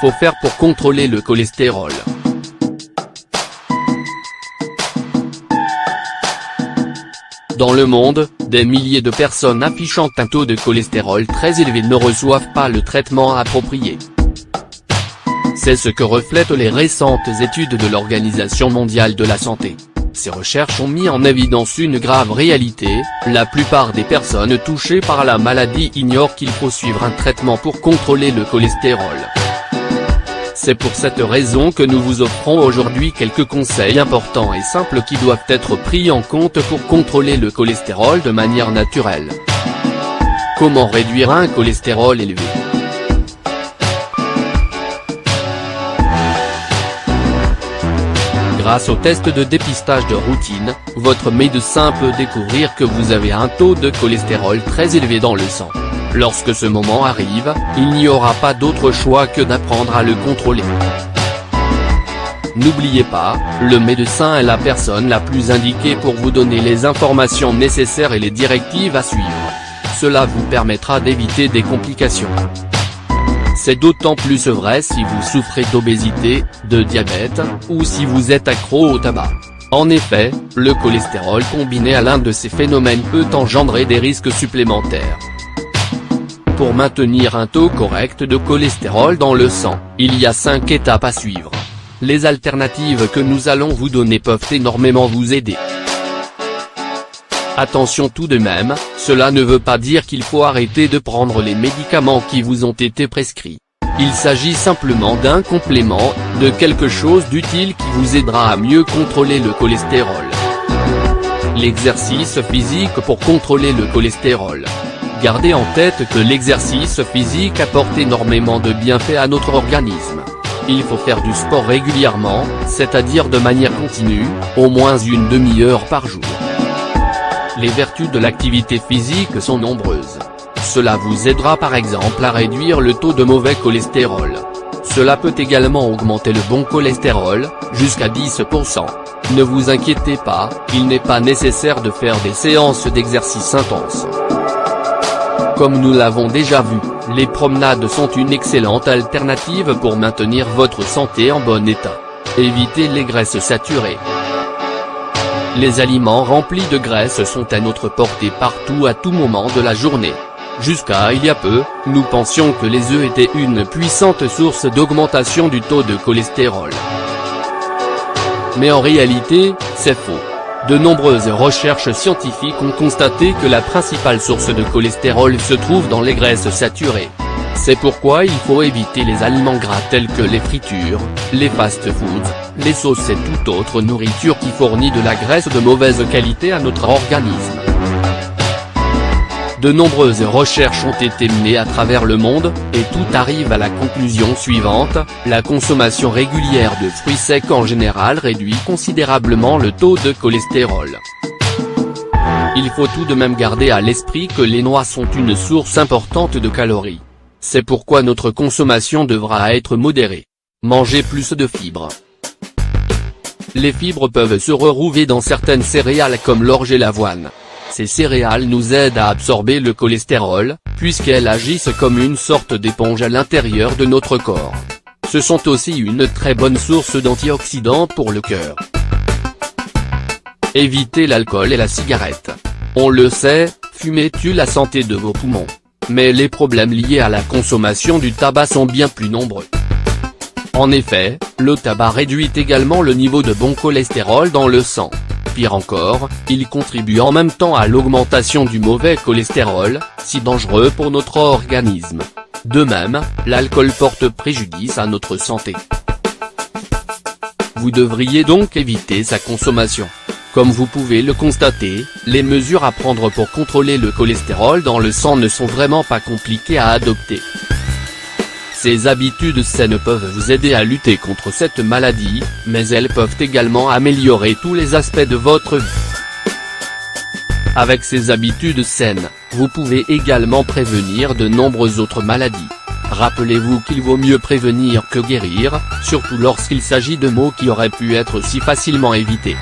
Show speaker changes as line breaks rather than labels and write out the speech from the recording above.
Faut faire pour contrôler le cholestérol. Dans le monde, des milliers de personnes affichant un taux de cholestérol très élevé ne reçoivent pas le traitement approprié. C'est ce que reflètent les récentes études de l'Organisation mondiale de la santé. Ces recherches ont mis en évidence une grave réalité: la plupart des personnes touchées par la maladie ignorent qu'il faut suivre un traitement pour contrôler le cholestérol. C'est pour cette raison que nous vous offrons aujourd'hui quelques conseils importants et simples qui doivent être pris en compte pour contrôler le cholestérol de manière naturelle. Comment réduire un cholestérol élevé? Grâce au test de dépistage de routine, votre médecin peut découvrir que vous avez un taux de cholestérol très élevé dans le sang. Lorsque ce moment arrive, il n'y aura pas d'autre choix que d'apprendre à le contrôler. N'oubliez pas, le médecin est la personne la plus indiquée pour vous donner les informations nécessaires et les directives à suivre. Cela vous permettra d'éviter des complications. C'est d'autant plus vrai si vous souffrez d'obésité, de diabète, ou si vous êtes accro au tabac. En effet, le cholestérol combiné à l'un de ces phénomènes peut engendrer des risques supplémentaires. Pour maintenir un taux correct de cholestérol dans le sang, il y a 5 étapes à suivre. Les alternatives que nous allons vous donner peuvent énormément vous aider. Attention tout de même, cela ne veut pas dire qu'il faut arrêter de prendre les médicaments qui vous ont été prescrits. Il s'agit simplement d'un complément, de quelque chose d'utile qui vous aidera à mieux contrôler le cholestérol. L'exercice physique pour contrôler le cholestérol. Gardez en tête que l'exercice physique apporte énormément de bienfaits à notre organisme. Il faut faire du sport régulièrement, c'est-à-dire de manière continue, au moins une demi-heure par jour. Les vertus de l'activité physique sont nombreuses. Cela vous aidera par exemple à réduire le taux de mauvais cholestérol. Cela peut également augmenter le bon cholestérol, jusqu'à 10%. Ne vous inquiétez pas, il n'est pas nécessaire de faire des séances d'exercice intenses. Comme nous l'avons déjà vu, les promenades sont une excellente alternative pour maintenir votre santé en bon état. Évitez les graisses saturées. Les aliments remplis de graisse sont à notre portée partout à tout moment de la journée. Jusqu'à il y a peu, nous pensions que les œufs étaient une puissante source d'augmentation du taux de cholestérol. Mais en réalité, c'est faux. De nombreuses recherches scientifiques ont constaté que la principale source de cholestérol se trouve dans les graisses saturées. C'est pourquoi il faut éviter les aliments gras tels que les fritures, les fast-foods, les sauces et toute autre nourriture qui fournit de la graisse de mauvaise qualité à notre organisme. De nombreuses recherches ont été menées à travers le monde, et tout arrive à la conclusion suivante: la consommation régulière de fruits secs en général réduit considérablement le taux de cholestérol. Il faut tout de même garder à l'esprit que les noix sont une source importante de calories. C'est pourquoi notre consommation devra être modérée. Mangez plus de fibres. Les fibres peuvent se retrouver dans certaines céréales comme l'orge et l'avoine. Ces céréales nous aident à absorber le cholestérol, puisqu'elles agissent comme une sorte d'éponge à l'intérieur de notre corps. Ce sont aussi une très bonne source d'antioxydants pour le cœur. Évitez l'alcool et la cigarette. On le sait, fumer tue la santé de vos poumons. Mais les problèmes liés à la consommation du tabac sont bien plus nombreux. En effet, le tabac réduit également le niveau de bon cholestérol dans le sang. Pire encore, il contribue en même temps à l'augmentation du mauvais cholestérol, si dangereux pour notre organisme. De même, l'alcool porte préjudice à notre santé. Vous devriez donc éviter sa consommation. Comme vous pouvez le constater, les mesures à prendre pour contrôler le cholestérol dans le sang ne sont vraiment pas compliquées à adopter. Ces habitudes saines peuvent vous aider à lutter contre cette maladie, mais elles peuvent également améliorer tous les aspects de votre vie. Avec ces habitudes saines, vous pouvez également prévenir de nombreuses autres maladies. Rappelez-vous qu'il vaut mieux prévenir que guérir, surtout lorsqu'il s'agit de maux qui auraient pu être si facilement évités.